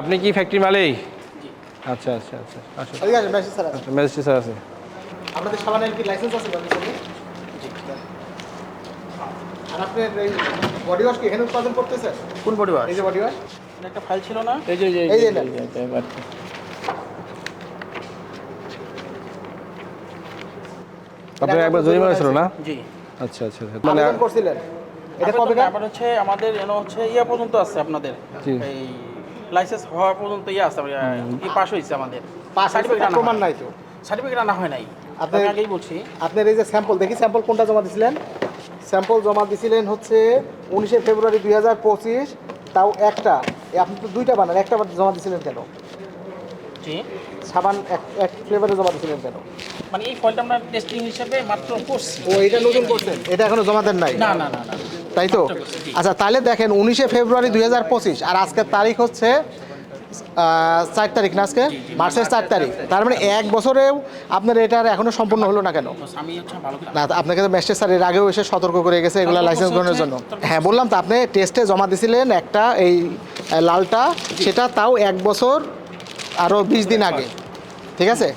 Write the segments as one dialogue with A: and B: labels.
A: আপনি কি ফ্যাক্টরি মালিক?
B: জি।
A: আচ্ছা আচ্ছা আচ্ছা আসুন।
C: ঠিক আছে ম্যাজিস্ট্রেট স্যার আছে।
A: আচ্ছা ম্যাজিস্ট্রেট স্যার আছে।
C: আপনাদের সাবানের কি লাইসেন্স আছে বাংলাদেশে?
B: জি।
C: আর আপনার এই বডি ওয়াশ কি এখানে উৎপাদন করতেছেন?
B: কোন বডি ওয়াশ?
C: এই যে বডি ওয়াশ
B: এটা একটা ফাইল ছিল না?
A: এই যে
C: এই যে নেন।
A: আপনার একবার জরিমানা ছিল না?
B: জি।
A: আচ্ছা আচ্ছা আচ্ছা। মানে
C: আবেদন করছিলেন এটা
B: আবেদন
C: কবে
B: না, আবার হচ্ছে আমাদের ইয়া পর্যন্ত আছে আপনাদের
A: জি।
B: এই লাইসেন্স হওয়া পর্যন্ত ইয়ে আছে কি পাস হয়েছে আমাদের
C: পাস
B: সার্টিফিকেট
C: প্রমাণ নাই তো?
B: সার্টিফিকেট আনা হয় নাই।
C: আপনি-
B: আমি আগেই বলছি।
C: আপনার এই যে স্যাম্পল দেখি স্যাম্পল কোনটা জমা দিছিলেন? স্যাম্পল জমা দিছিলেন হচ্ছে 19শে ফেব্রুয়ারি 2025, তাও একটা। আপনি তো দুইটা বানান, একটা জমা দিছিলেন কেন?
B: জি।
C: সাবান এক ফ্লেভারে জমা দিছিলেন কেন?
B: মানে এই ফলটা আমরা টেস্টিং হিসেবে মাত্র করছি।
C: ও এটা নতুন করছেন, এটা এখনো জমা দেন নাই?
B: না না না না।
C: তাই তো?
B: মাত্র করছি, জি।
C: আচ্ছা তাহলে দেখেন 19শে ফেব্রুয়ারি 2025 আর আজকের তারিখ হচ্ছে 4 তারিখ না, আজকে মার্চের 4 তারিখ। তার মানে 1 বছরেও আপনার এটার এখনো সম্পূর্ণ হলো না কেন?
B: আমি হচ্ছে ভালো করে
C: না আপনাকে তো ম্যাজিস্ট্রেট স্যার এর আগেও এসে সতর্ক করে গেছে এগুলো লাইসেন্স গ্রহণের জন্য। হ্যাঁ বললাম তো, আপনি টেস্টে জমা দিছিলেন একটা এই লালটা, সেটা তাও 1 বছর আরও 20 দিন আগে, ঠিক আছে?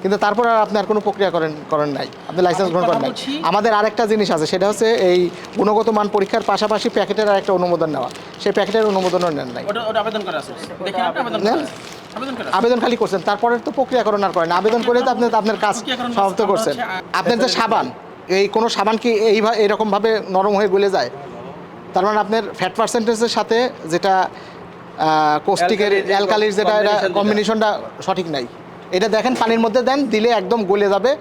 C: কিন্তু তারপর আর আপনি আর কোনো প্রক্রিয়া করেন নাই, আপনি লাইসেন্স গ্রহণ করেন নাই। আমাদের আরেকটা জিনিস আছে, সেটা হচ্ছে এই গুণগত মান পরীক্ষার পাশাপাশি প্যাকেটের আরেকটা অনুমোদন নেওয়া, সেই প্যাকেটের অনুমোদনও নেন নাই।
B: ওটা আবেদন করা আছে। দেখেন আপনি আবেদন
C: নেন।
B: করা আছে। আবেদন করা আছে।
C: আবেদন খালি করছেন, তারপরে তো প্রক্রিয়াকরণ আর করেন। আবেদন করে তো আপনি আপনার কাজ সমাপ্ত করছেন। আপনার যে সাবান, এই কোনো সাবান কি এরকমভাবে নরম হয়ে গলে যায়? তার মানে আপনার ফ্যাট পার্সেন্টেজের সাথে যেটা কোস্টিকের অ্যালকালির যেটা এটা কম্বিনেশনটা সঠিক নাই। এটা দেখেন পানির মধ্যে দেন, দিলে একদম গলে যাবে।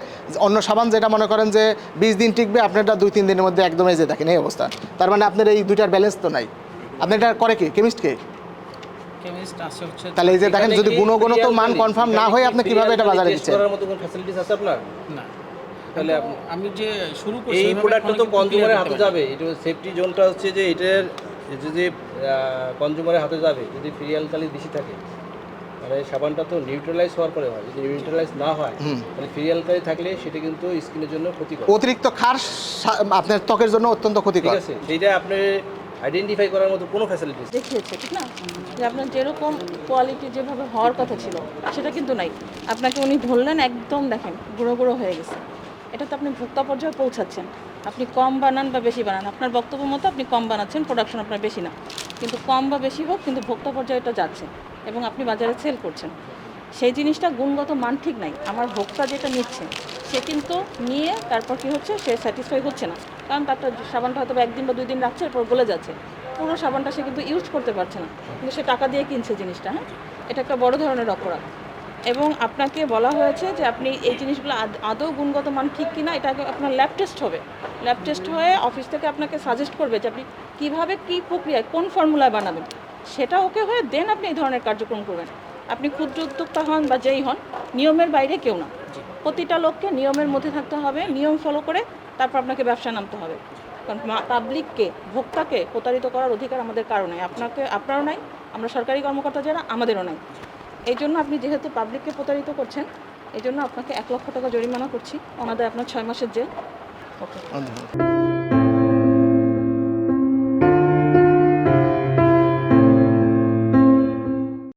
C: অন্য সাবান যেটা মনে করেন যে 20 দিন টিকবে, আপনারটা 2-3 দিনের মধ্যে একদম এই যে দেখেন এই অবস্থা। তার মানে আপনার এই দুইটার ব্যালেন্স তো নাই। আপনি এটা করে কি কেমিস্ট কে?
B: কেমিস্ট আছে হচ্ছে।
C: তাহলে এই যে দেখেন, যদি গুণগত মান কনফার্ম না হয় আপনি কিভাবে এটা বাজারে দিচ্ছেন?
D: করার মতো কোনো ফ্যাসিলিটিস আছে আপনার?
B: না।
D: তাহলে
B: আমি যে শুরু করছি
D: এই
B: ওইভাবে
D: প্রোডাক্টটা
B: কোনো
D: তো
B: কিছু clear
D: কনজিউমারের
B: করতে
D: হাতে
B: পারি না।
D: যাবে। এটা সেফটি জোনটা হচ্ছে যে এটার যদি কনজিউমারের হাতে যাবে, যদি ফ্রি অ্যালকালি বেশি থাকে, মানে সাবানটা তো নিউট্রালাইজ হওয়ার পরে হয়। যদি নিউট্রালাইজ না হয় তাহলে ফ্রি অ্যালকালি থাকলে সেটা কিন্তু স্কিনের জন্য ক্ষতিকর।
C: অতিরিক্ত ক্ষার আপনার ত্বকের জন্য অত্যন্ত
D: ঠিক
C: ক্ষতিকর।
D: আছে, সেইটা আপনি আইডেন্টিফাই করার মতো কোনো ফ্যাসিলিটিস
E: দেখিয়েছে, ঠিক না? যে আপনার যেরকম কোয়ালিটি যেভাবে হওয়ার কথা ছিল সেটা কিন্তু নাই। আপনাকে উনি ধরলেন, একদম দেখেন গুঁড়ো গুঁড়ো হয়ে গেছে। এটা তো আপনি ভোক্তা পর্যায়ে পৌঁছাচ্ছেন। আপনি কম বানান বা বেশি বানান, আপনার বক্তব্য মতো আপনি কম বানাচ্ছেন, প্রোডাকশন আপনার বেশি না, কিন্তু কম বা বেশি হোক কিন্তু ভোক্তা পর্যায়ে এটা যাচ্ছে এবং আপনি বাজারে সেল করছেন। সেই জিনিসটা গুণগত মান ঠিক নাই। আমার ভোক্তা যেটা নিচ্ছে সে কিন্তু নিয়ে তারপর কি হচ্ছে, সে স্যাটিসফাই হচ্ছে না, কারণ তারটা সাবানটা হয়তো 1 দিন বা 2 দিন রাখছে, এরপর গলে যাচ্ছে। পুরো সাবানটা সে কিন্তু ইউজ করতে পারছে না, কিন্তু সে টাকা দিয়ে কিনছে জিনিসটা। হ্যাঁ, এটা একটা বড় ধরনের অপরাধ। এবং আপনাকে বলা হয়েছে যে আপনি এই জিনিসগুলো আদৌ গুণগত মান ঠিক কিনা এটা আগে আপনার ল্যাব টেস্ট হবে। ল্যাব টেস্ট হয়ে অফিস থেকে আপনাকে সাজেস্ট করবে যে আপনি কীভাবে কী প্রক্রিয়ায় কোন ফর্মুলায় বানাবেন, সেটা ওকে হয়ে দেন আপনি এই ধরনের কার্যক্রম করবেন। আপনি ক্ষুদ্র উদ্যোক্তা হন বা যেই হন, নিয়মের বাইরে কেউ না। প্রতিটা লোককে নিয়মের মধ্যে থাকতে হবে, নিয়ম ফলো করে তারপর আপনাকে ব্যবসায় নামতে হবে। কারণ পাবলিককে, ভোক্তাকে প্রতারিত করার অধিকার আমাদের কারণে, আপনারও নাই, আমরা সরকারি কর্মকর্তা যারা আমাদেরও নাই। এই জন্য আপনি যেহেতু পাবলিককে প্রতারিত করছেন, এই জন্য আপনাকে 1 লক্ষ টাকা জরিমানা করছি, অনাদায় আপনার 6 মাসের জেল। ওকে।